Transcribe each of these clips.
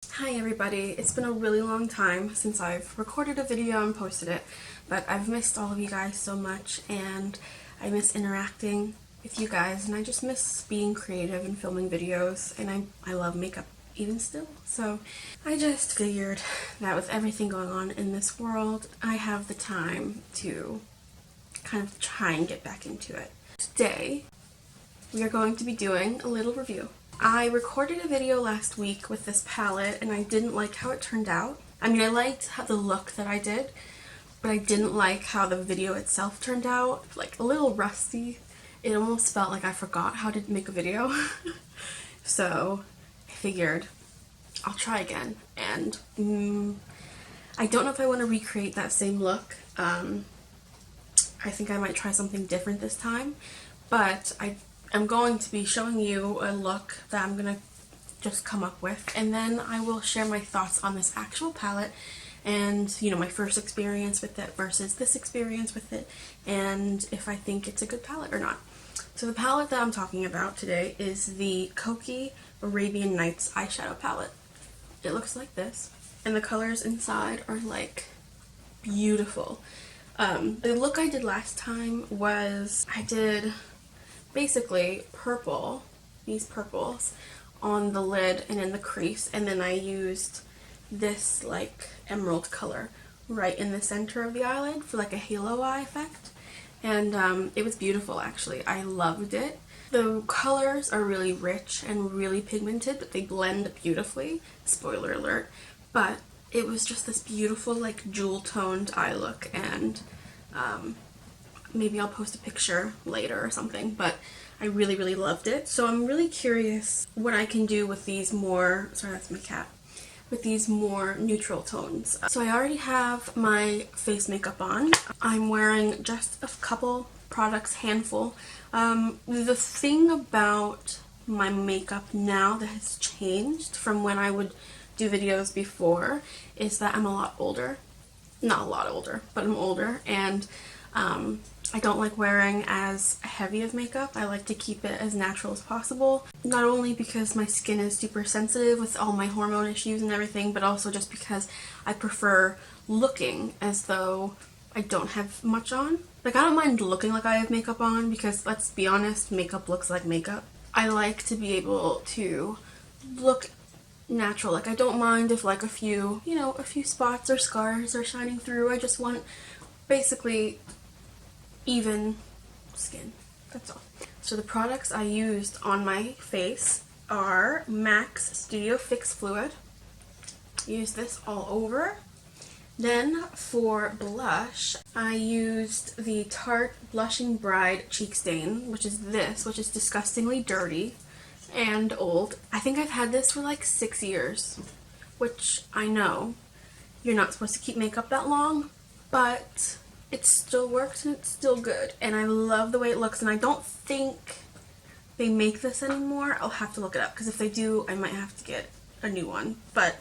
Hi everybody, it's been a really long time since I've recorded a video and posted it, but I've missed all of you guys so much and I miss interacting with you guys and I just miss being creative and filming videos, and I love makeup even still. So I just figured that with everything going on in this world, I have the time to kind of try and get back into it. Today we are going to be doing a little review. I recorded a video last week with this palette and I didn't like how it turned out. I mean, I liked the look that I did, but I didn't like how the video itself turned out. Like, a little rusty. It almost felt like I forgot how to make a video. So I figured I'll try again, and I don't know if I want to recreate that same look. I think I might try something different this time, but I'm going to be showing you a look that I'm going to just come up with, and then I will share my thoughts on this actual palette and, you know, my first experience with it versus this experience with it, and if I think it's a good palette or not. So the palette that I'm talking about today is the Kokie Arabian Nights eyeshadow palette. It looks like this, and the colors inside are like beautiful. The look I did last time was I did basically purple, these purples on the lid and in the crease, and then I used this like emerald color right in the center of the eyelid for like a halo eye effect, and it was beautiful actually. I loved it. The colors are really rich and really pigmented, but they blend beautifully, spoiler alert, but it was just this beautiful like jewel toned eye look, and maybe I'll post a picture later or something, but I really loved it. So I'm really curious what I can do with these more, sorry that's my cat, with these more neutral tones. So I already have my face makeup on. I'm wearing just a couple products, handful. The thing about my makeup now that has changed from when I would do videos before is that I'm a lot older. Not a lot older, but I'm older, and I don't like wearing as heavy of makeup. I like to keep it as natural as possible. Not only because my skin is super sensitive with all my hormone issues and everything, but also just because I prefer looking as though I don't have much on. Like, I don't mind looking like I have makeup on because, let's be honest, makeup looks like makeup. I like to be able to look natural. Like, I don't mind if like a few spots or scars are shining through. I just want basically even skin. That's all. So the products I used on my face are MAC Studio Fix Fluid. Use this all over. Then for blush, I used the Tarte Blushing Bride Cheek Stain, which is disgustingly dirty and old. I think I've had this for like 6 years, which I know you're not supposed to keep makeup that long, but it still works and it's still good, and I love the way it looks, and I don't think they make this anymore. I'll have to look it up, because if they do I might have to get a new one, but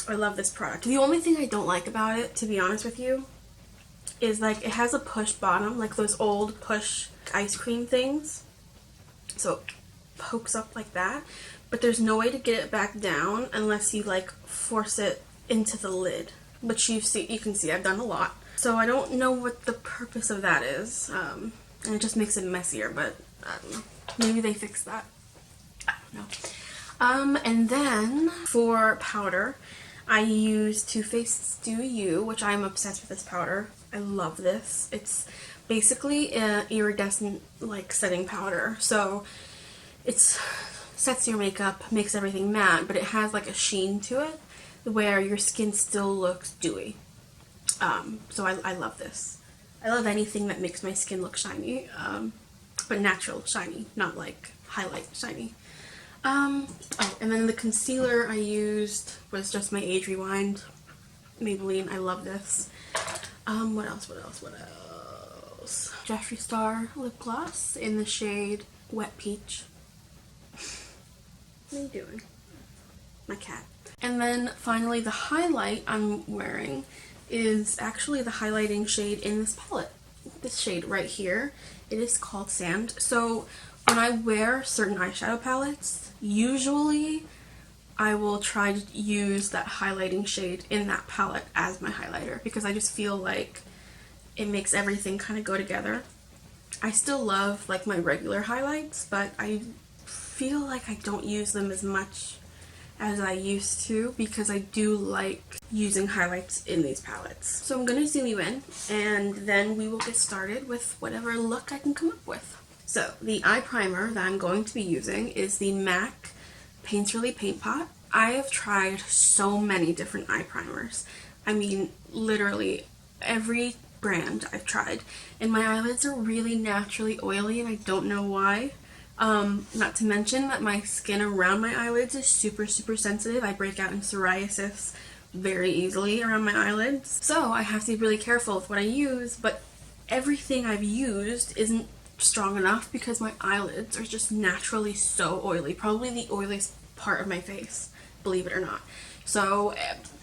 I love this product. The only thing I don't like about it, to be honest with you, is like it has a push bottom, like those old push ice cream things, so it pokes up like that, but there's no way to get it back down unless you like force it into the lid, which you can see I've done a lot. So I don't know what the purpose of that is, and it just makes it messier, but I don't know. Maybe they fix that. I don't know. And then for powder, I use Too Faced Do You, which I'm obsessed with this powder. I love this. It's basically an iridescent like setting powder. So it sets your makeup, makes everything matte, but it has like a sheen to it where your skin still looks dewy. So I love this. I love anything that makes my skin look shiny, but natural shiny, not like highlight shiny. Oh, and then the concealer I used was just my Age Rewind Maybelline. I love this. What else? Jeffree Star lip gloss in the shade Wet Peach. What are you doing? My cat. And then finally the highlight I'm wearing is actually the highlighting shade in this palette. This shade right here. It is called Sand. So when I wear certain eyeshadow palettes, usually I will try to use that highlighting shade in that palette as my highlighter, because I just feel like it makes everything kind of go together. I still love like my regular highlights, but I feel like I don't use them as much as I used to, because I do like using highlights in these palettes. So I'm going to zoom you in, and then we will get started with whatever look I can come up with. So the eye primer that I'm going to be using is the MAC Painterly Paint Pot. I have tried so many different eye primers. I mean, literally every brand I've tried, and my eyelids are really naturally oily, and I don't know why. Not to mention that my skin around my eyelids is super sensitive. I break out in psoriasis very easily around my eyelids. So I have to be really careful with what I use, but everything I've used isn't strong enough because my eyelids are just naturally so oily. Probably the oiliest part of my face, believe it or not. So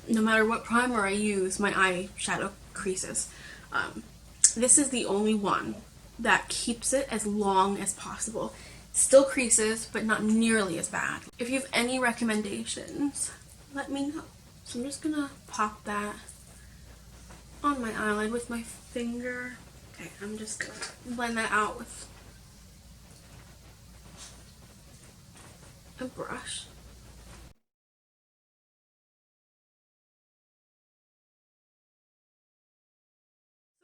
no matter what primer I use, my eyeshadow creases. This is the only one that keeps it as long as possible. Still creases, but not nearly as bad. If you have any recommendations, let me know. So I'm just gonna pop that on my eyelid with my finger. Okay, I'm just gonna blend that out with a brush.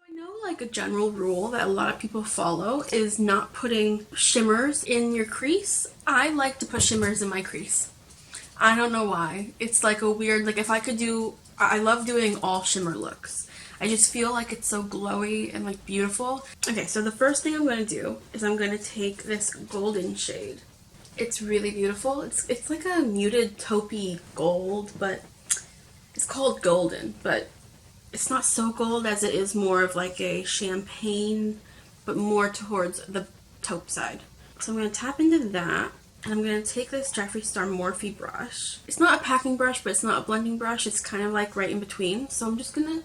I know like a general rule that a lot of people follow is not putting shimmers in your crease. I like to put shimmers in my crease. I don't know why. It's like a weird, like if I could do, I love doing all shimmer looks. I just feel like it's so glowy and like beautiful. Okay, so the first thing I'm going to do is I'm going to take this golden shade. It's really beautiful. It's like a muted taupey gold, but it's called golden, but it's not so gold as it is more of like a champagne, but more towards the taupe side. So I'm going to tap into that, and I'm going to take this Jeffree Star Morphe brush. It's not a packing brush, but it's not a blending brush. It's kind of like right in between. So I'm just going to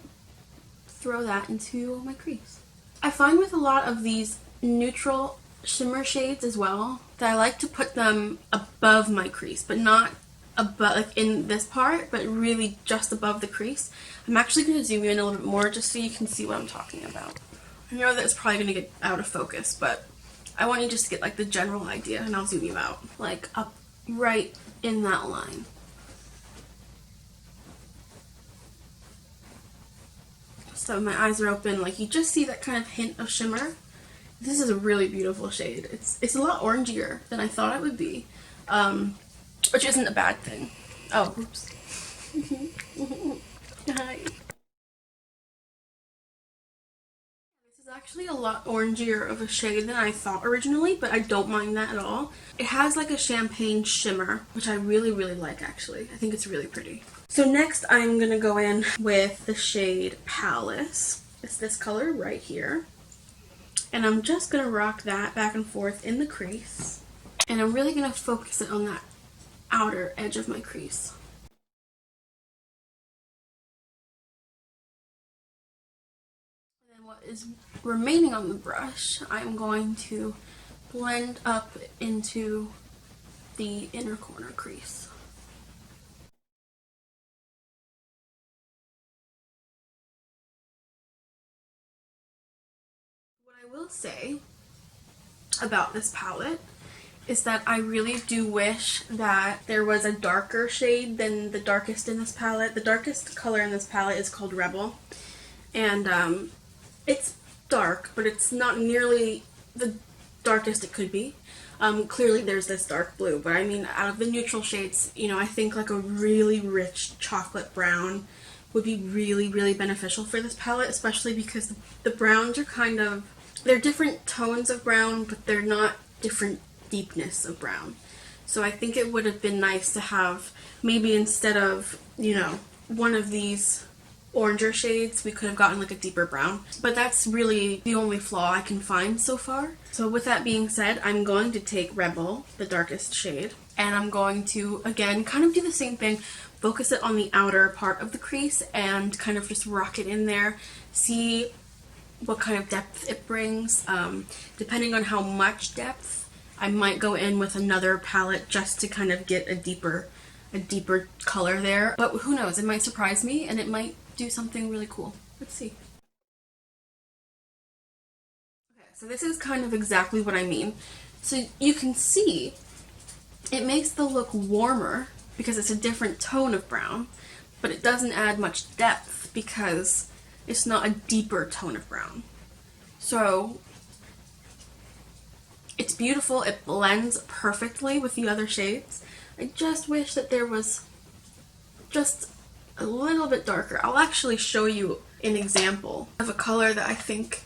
throw that into my crease. I find with a lot of these neutral shimmer shades as well that I like to put them above my crease, but not above, like in this part, but really just above the crease. I'm actually going to zoom you in a little bit more just so you can see what I'm talking about. I know that it's probably going to get out of focus, but I want you just to get like the general idea, and I'll zoom you out, like up right in that line. So my eyes are open, like you just see that kind of hint of shimmer. This is a really beautiful shade. It's a lot orangier than I thought it would be, which isn't a bad thing. Oh, oops. Hi. This is actually a lot orangier of a shade than I thought originally, but I don't mind that at all. It has like a champagne shimmer, which I really like actually. I think it's really pretty. So next I'm gonna go in with the shade Palace. It's this color right here. And I'm just gonna rock that back and forth in the crease. And I'm really gonna focus it on that outer edge of my crease. And then what is remaining on the brush, I'm going to blend up into the inner corner crease. What I will say about this palette is that I really do wish that there was a darker shade than the darkest in this palette. The darkest color in this palette is called Rebel, and it's dark, but it's not nearly the darkest it could be. Clearly there's this dark blue, but I mean out of the neutral shades, you know, I think like a really rich chocolate brown would be really beneficial for this palette, especially because the browns are kind of, they're different tones of brown, but they're not different deepness of brown. So I think it would have been nice to have, maybe instead of, you know, one of these oranger shades, we could have gotten like a deeper brown. But that's really the only flaw I can find so far. So with that being said, I'm going to take Rebel, the darkest shade, and I'm going to, again, kind of do the same thing, focus it on the outer part of the crease and kind of just rock it in there, see what kind of depth it brings. Depending on how much depth, I might go in with another palette just to kind of get a deeper a deeper color there. But who knows, it might surprise me and it might do something really cool. Let's see. Okay, so this is kind of exactly what I mean. So you can see it makes the look warmer because it's a different tone of brown, but it doesn't add much depth because it's not a deeper tone of brown. So it's beautiful, it blends perfectly with the other shades. I just wish that there was just a little bit darker. I'll actually show you an example of a color that I think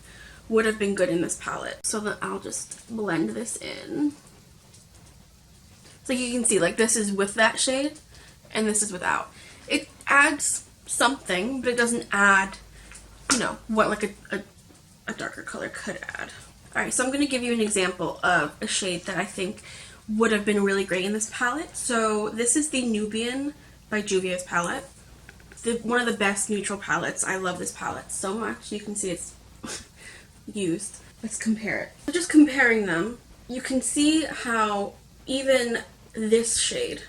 would have been good in this palette. So then I'll just blend this in. So you can see, like, this is with that shade and this is without. It adds something, but it doesn't add, you know, what like a darker color could add. Alright, so I'm going to give you an example of a shade that I think would have been really great in this palette. So this is the Nubian by Juvia's palette. One of the best neutral palettes. I love this palette so much. You can see it's used. Let's compare it. So just comparing them, you can see how even this shade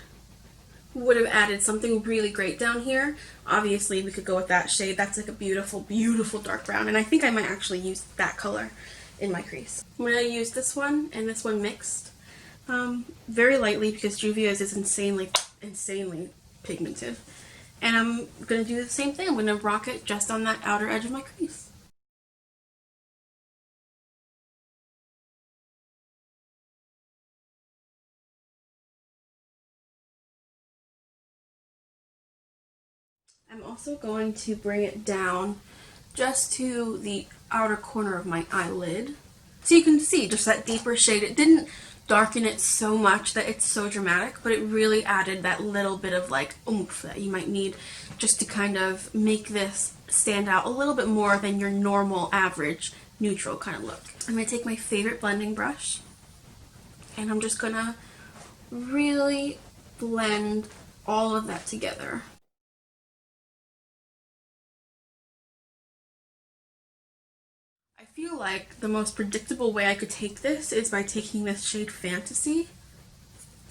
would have added something really great down here. Obviously, we could go with that shade. That's like a beautiful, beautiful dark brown, and I think I might actually use that color in my crease. I'm going to use this one and this one mixed very lightly because Juvia's is insanely pigmented. And I'm going to do the same thing. I'm going to rock it just on that outer edge of my crease. I'm also going to bring it down just to the outer corner of my eyelid. So you can see just that deeper shade. It didn't darken it so much that it's so dramatic, but it really added that little bit of like oomph that you might need just to kind of make this stand out a little bit more than your normal average neutral kind of look. I'm going to take my favorite blending brush and I'm just going to really blend all of that together. I feel like the most predictable way I could take this is by taking this shade Fantasy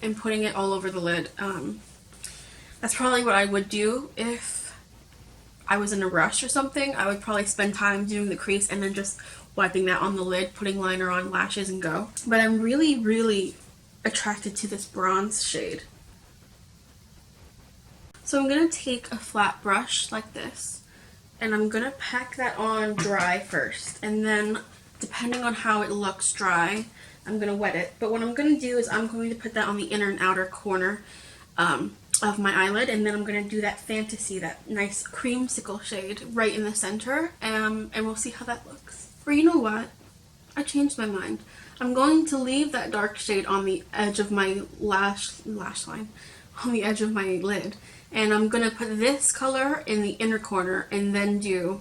and putting it all over the lid. That's probably what I would do if I was in a rush or something. I would probably spend time doing the crease and then just wiping that on the lid, putting liner on, lashes, and go. But I'm really, really attracted to this bronze shade. So I'm going to take a flat brush like this. And I'm going to pack that on dry first, and then depending on how it looks dry, I'm going to wet it. But what I'm going to do is I'm going to put that on the inner and outer corner of my eyelid, and then I'm going to do that Fantasy, that nice creamsicle shade right in the center, and we'll see how that looks. Or you know what? I changed my mind. I'm going to leave that dark shade on the edge of my lash line, on the edge of my lid. And I'm going to put this color in the inner corner and then do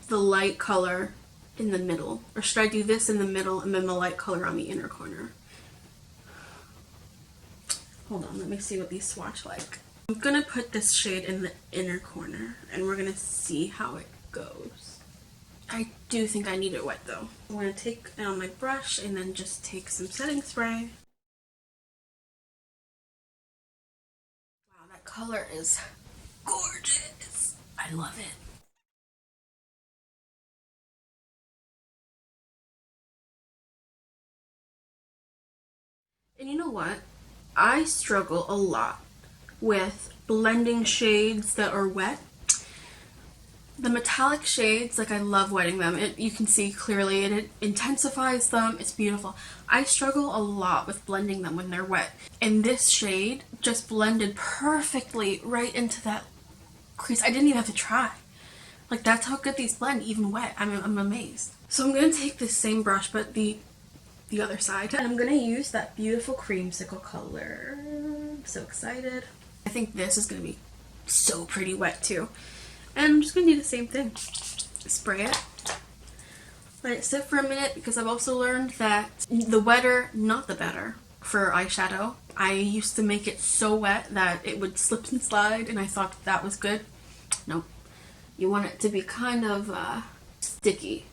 the light color in the middle. Or should I do this in the middle and then the light color on the inner corner? Hold on, let me see what these swatch like. I'm going to put this shade in the inner corner and we're going to see how it goes. I do think I need it wet though. I'm going to take it on my brush and then just take some setting spray. Color is gorgeous. I love it. And you know what? I struggle a lot with blending shades that are wet. The metallic shades, like, I love wetting them. You can see clearly it intensifies them. It's beautiful. I struggle a lot with blending them when they're wet. And this shade just blended perfectly right into that crease. I didn't even have to try. Like, that's how good these blend, even wet. I'm amazed. So I'm going to take this same brush, but the other side. And I'm going to use that beautiful creamsicle color. I'm so excited. I think this is going to be so pretty wet too. And I'm just going to do the same thing. Spray it. Let it sit for a minute because I've also learned that the wetter, not the better for eyeshadow. I used to make it so wet that it would slip and slide and I thought that was good. Nope. You want it to be kind of sticky.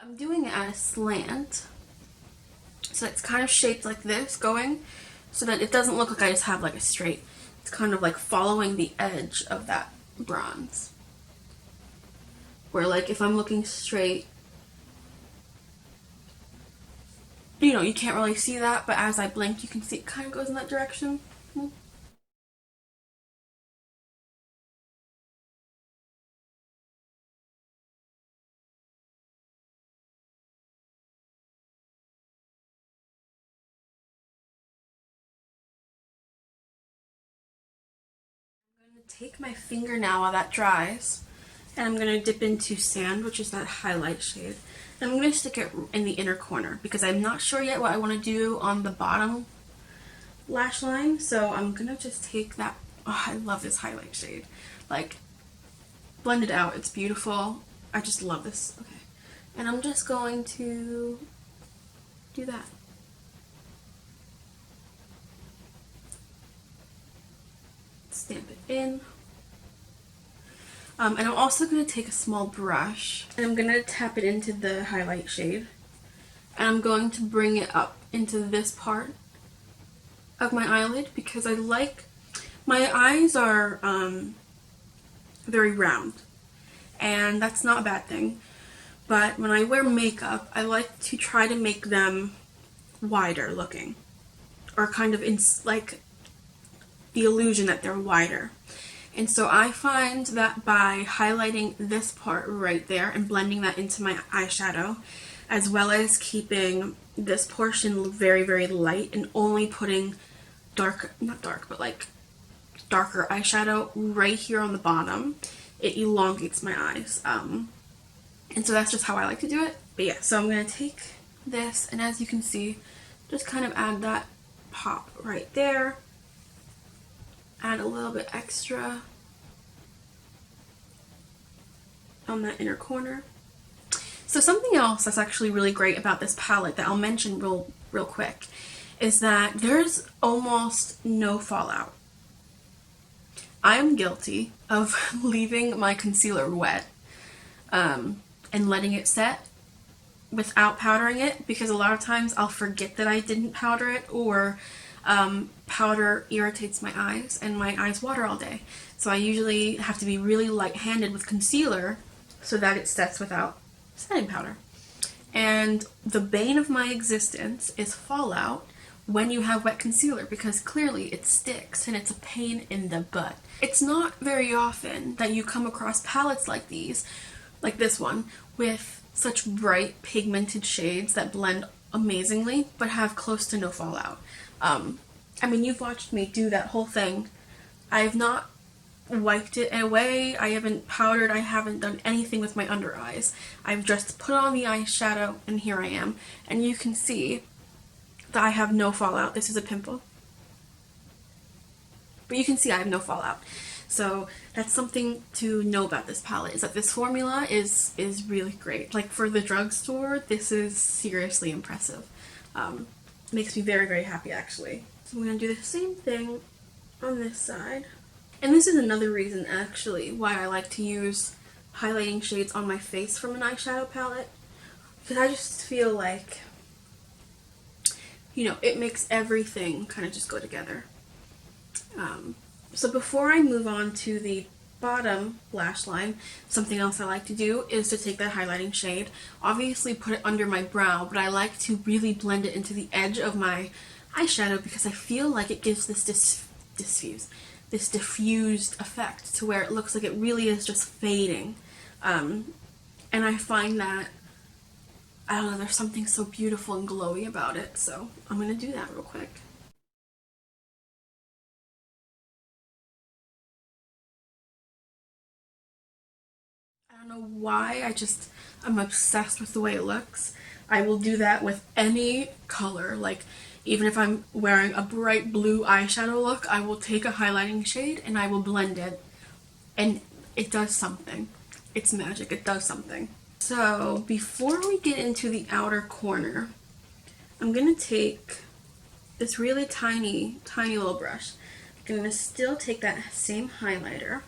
I'm doing it at a slant, so it's kind of shaped like this going, so that it doesn't look like I just have like a straight. It's kind of like following the edge of that bronze. Where like if I'm looking straight, you know, you can't really see that, but as I blink you can see it kind of goes in that direction. I'm going to take my finger now while that dries, and I'm going to dip into Sand, which is that highlight shade. And I'm going to stick it in the inner corner because I'm not sure yet what I want to do on the bottom lash line. So I'm going to just take that. Oh, I love this highlight shade. Like, blend it out. It's beautiful. I just love this. Okay. And I'm just going to do that. Stamp it in. And I'm also going to take a small brush and I'm going to tap it into the highlight shade. And I'm going to bring it up into this part of my eyelid because I like, my eyes are very round. And that's not a bad thing. But when I wear makeup, I like to try to make them wider looking. Or kind of in like the illusion that they're wider. And so I find that by highlighting this part right there and blending that into my eyeshadow, as well as keeping this portion very, very light and only putting not dark, but like darker eyeshadow right here on the bottom, it elongates my eyes. And so that's just how I like to do it. But yeah, so I'm going to take this, and as you can see, just kind of add that pop right there. Add a little bit extra on that inner corner. So something else that's actually really great about this palette that I'll mention real quick is that there's almost no fallout. I'm guilty of leaving my concealer wet and letting it set without powdering it, because a lot of times I'll forget that I didn't powder it, or powder irritates my eyes and my eyes water all day. So I usually have to be really light-handed with concealer so that it sets without setting powder. And the bane of my existence is fallout when you have wet concealer, because clearly it sticks and it's a pain in the butt. It's not very often that you come across palettes like these, like this one, with such bright pigmented shades that blend amazingly but have close to no fallout. I mean, you've watched me do that whole thing. I have not wiped it away, I haven't powdered, I haven't done anything with my under eyes. I've just put on the eyeshadow and here I am. And you can see that I have no fallout. This is a pimple. But you can see I have no fallout. So that's something to know about this palette, is that this formula is really great. Like for the drugstore, this is seriously impressive. Makes me very, very happy actually. So I'm going to do the same thing on this side. And this is another reason actually why I like to use highlighting shades on my face from an eyeshadow palette. Because I just feel like, you know, it makes everything kind of just go together. So before I move on to the bottom lash line, something else I like to do is to take that highlighting shade, obviously put it under my brow, but I like to really blend it into the edge of my eyeshadow because I feel like it gives this diffused effect to where it looks like it really is just fading. And I find that, I don't know, there's something so beautiful and glowy about it, so I'm going to do that real quick. I don't know why, I'm obsessed with the way it looks. I will do that with any color, like even if I'm wearing a bright blue eyeshadow look, I will take a highlighting shade and I will blend it, and it does something. It's magic, it does something. So before we get into the outer corner, I'm going to take this really tiny little brush. I'm going to still take that same highlighter,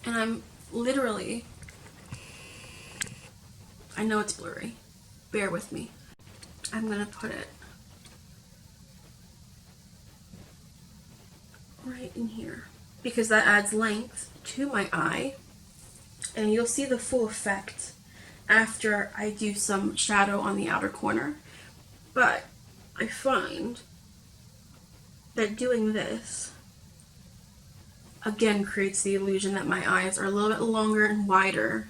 and I'm literally I know it's blurry. Bear with me. I'm gonna put it right in here because that adds length to my eye, and you'll see the full effect after I do some shadow on the outer corner. But I find that doing this again creates the illusion that my eyes are a little bit longer and wider.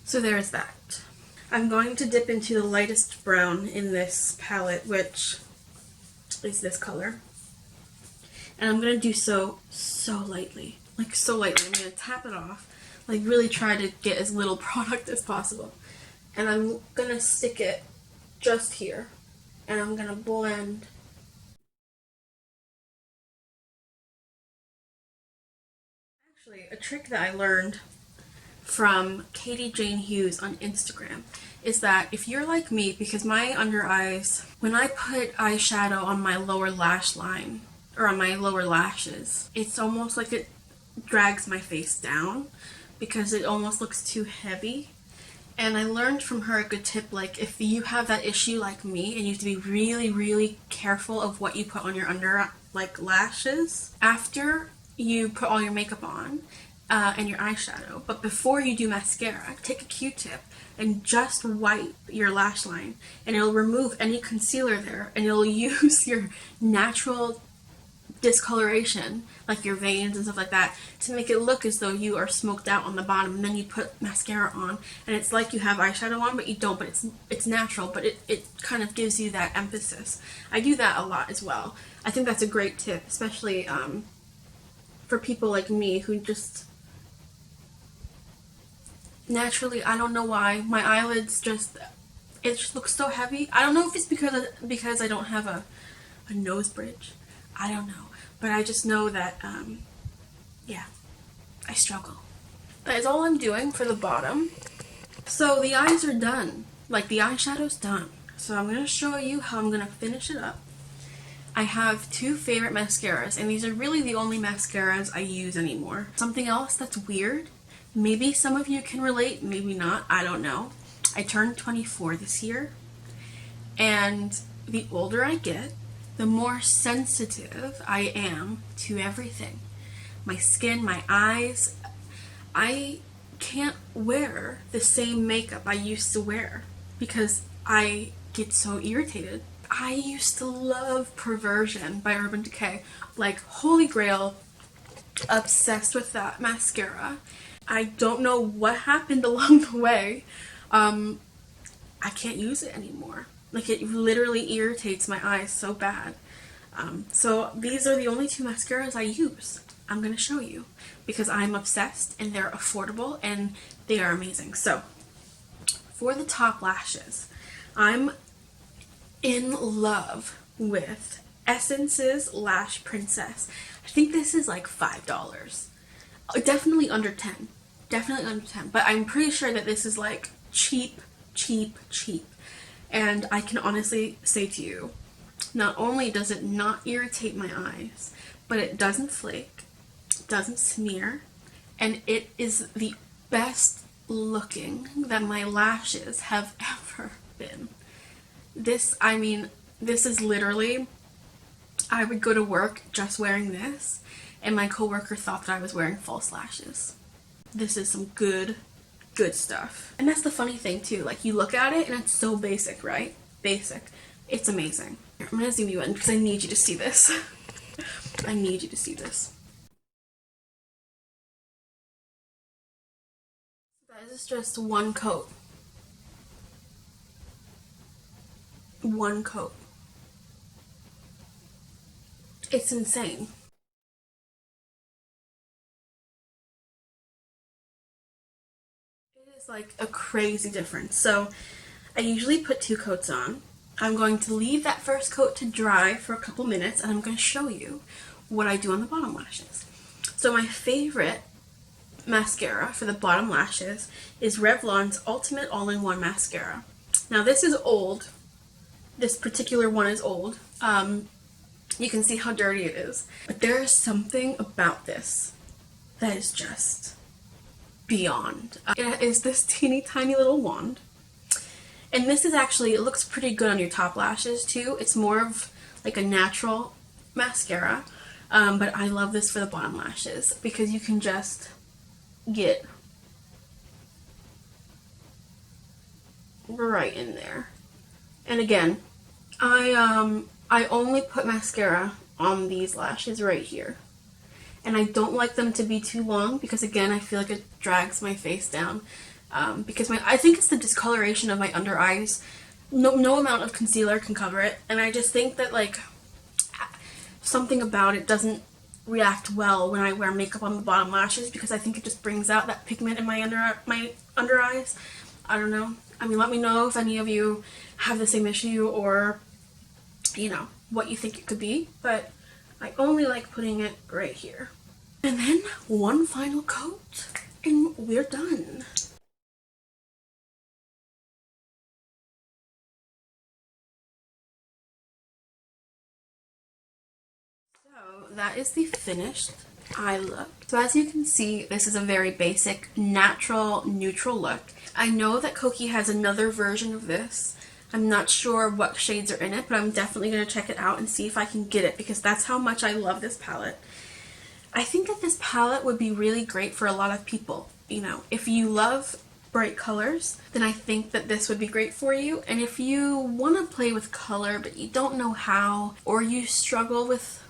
So there's that. I'm going to dip into the lightest brown in this palette, which is this color. And I'm going to do so lightly. Like so lightly. I'm going to tap it off. Like really try to get as little product as possible. And I'm going to stick it just here. And I'm going to blend. Actually, a trick that I learned from Katie Jane Hughes on Instagram is that if you're like me, because my under eyes, when I put eyeshadow on my lower lash line or on my lower lashes, it's almost like it drags my face down because it almost looks too heavy. And I learned from her a good tip, like if you have that issue like me and you have to be really careful of what you put on your under like lashes after you put all your makeup on and your eyeshadow, but before you do mascara, take a Q-tip and just wipe your lash line, and it'll remove any concealer there, and it'll use your natural discoloration, like your veins and stuff like that, to make it look as though you are smoked out on the bottom. And then you put mascara on and it's like you have eyeshadow on, but you don't, but it's natural, but it kind of gives you that emphasis. I do that a lot as well. I think that's a great tip, especially for people like me who just naturally, I don't know why, my eyelids it just looks so heavy. I don't know if it's because I don't have a nose bridge. I don't know. But I just know that, yeah, I struggle. That is all I'm doing for the bottom. So the eyes are done. Like, the eyeshadow's done. So I'm going to show you how I'm going to finish it up. I have two favorite mascaras, and these are really the only mascaras I use anymore. Something else that's weird, maybe some of you can relate, maybe not, I don't know. I turned 24 this year, and the older I get, the more sensitive I am to everything. My skin, my eyes. I can't wear the same makeup I used to wear because I get so irritated. I used to love Perversion by Urban Decay. Like, holy grail, obsessed with that mascara. I don't know what happened along the way. I can't use it anymore. Like, it literally irritates my eyes so bad. So these are the only two mascaras I use. I'm going to show you because I'm obsessed and they're affordable and they are amazing. So for the top lashes, I'm in love with Essence's Lash Princess. I think this is like $5. Definitely under 10. Definitely under 10. But I'm pretty sure that this is like cheap. And I can honestly say to you, not only does it not irritate my eyes, but it doesn't flake, doesn't smear, and it is the best looking that my lashes have ever been. This is literally, I would go to work just wearing this, and my coworker thought that I was wearing false lashes. This is some good stuff. And that's the funny thing too, like you look at it and it's so basic, right? Basic. It's amazing. Here, I'm gonna zoom you in because I need you to see this. I need you to see this. That is just one coat. One coat. It's insane. Like a crazy difference. So I usually put 2 coats on. I'm going to leave that first coat to dry for a couple minutes and I'm going to show you what I do on the bottom lashes. So my favorite mascara for the bottom lashes is Revlon's Ultimate All-in-One Mascara. Now this is old. This particular one is old. You can see how dirty it is. But there is something about this that is just beyond. It is this teeny tiny little wand, And this is actually, it looks pretty good on your top lashes too. It's more of like a natural mascara, but I love this for the bottom lashes because you can just get right in there. And again, I only put mascara on these lashes right here. And I don't like them to be too long because, again, I feel like it drags my face down. Because I think it's the discoloration of my under eyes. No amount of concealer can cover it. And I just think that, like, something about it doesn't react well when I wear makeup on the bottom lashes because I think it just brings out that pigment in my under eyes. I don't know. I mean, let me know if any of you have the same issue or, you know, what you think it could be. But I only like putting it right here. And then one final coat and we're done. So that is the finished eye look. So as you can see, this is a very basic, natural, neutral look. I know that Kokie has another version of this. I'm not sure what shades are in it, but I'm definitely going to check it out and see if I can get it because that's how much I love this palette. I think that this palette would be really great for a lot of people. You know, if you love bright colors, then I think that this would be great for you. And if you want to play with color but you don't know how, or you struggle with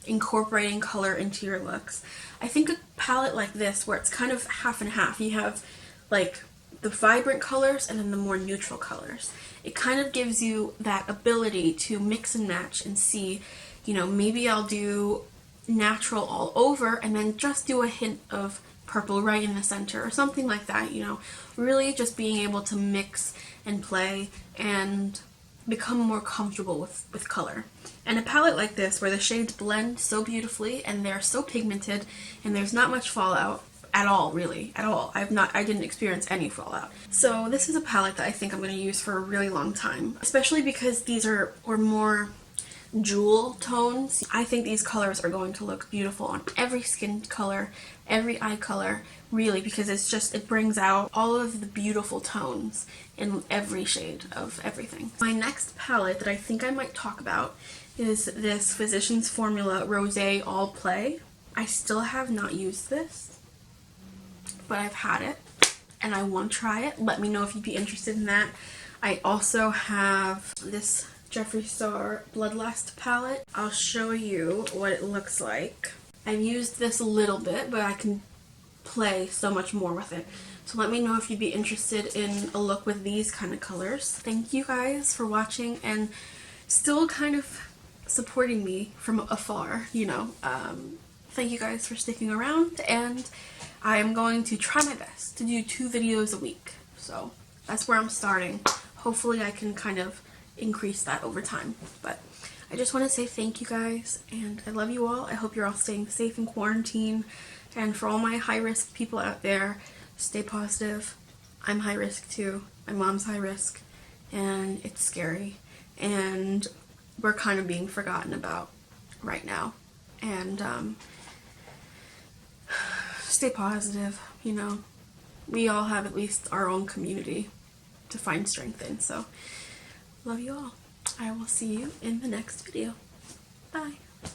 incorporating color into your looks, I think a palette like this where it's kind of half and half, you have like the vibrant colors and then the more neutral colors. It kind of gives you that ability to mix and match and see, you know, maybe I'll do natural all over and then just do a hint of purple right in the center or something like that, you know. Really just being able to mix and play and become more comfortable with color. And a palette like this where the shades blend so beautifully and they're so pigmented and there's not much fallout at all, really, at all. I didn't experience any fallout. So this is a palette that I think I'm going to use for a really long time, especially because these are more jewel tones. I think these colors are going to look beautiful on every skin color, every eye color, really, because it brings out all of the beautiful tones in every shade of everything. My next palette that I think I might talk about is this Physicians Formula Rosé All Play. I still have not used this, but I've had it and I want to try it. Let me know if you'd be interested in that. I also have this Jeffree Star Bloodlust palette. I'll show you what it looks like. I've used this a little bit, but I can play so much more with it. So let me know if you'd be interested in a look with these kind of colors. Thank you guys for watching and still kind of supporting me from afar, you know. Thank you guys for sticking around, and I am going to try my best to do 2 videos a week. So that's where I'm starting. Hopefully I can kind of increase that over time. But I just want to say thank you guys, and I love you all. I hope you're all staying safe in quarantine. And for all my high-risk people out there, stay positive. I'm high risk too. My mom's high risk, and it's scary. And we're kind of being forgotten about right now. And stay positive, you know. We all have at least our own community to find strength in. So love you all. I will see you in the next video. Bye.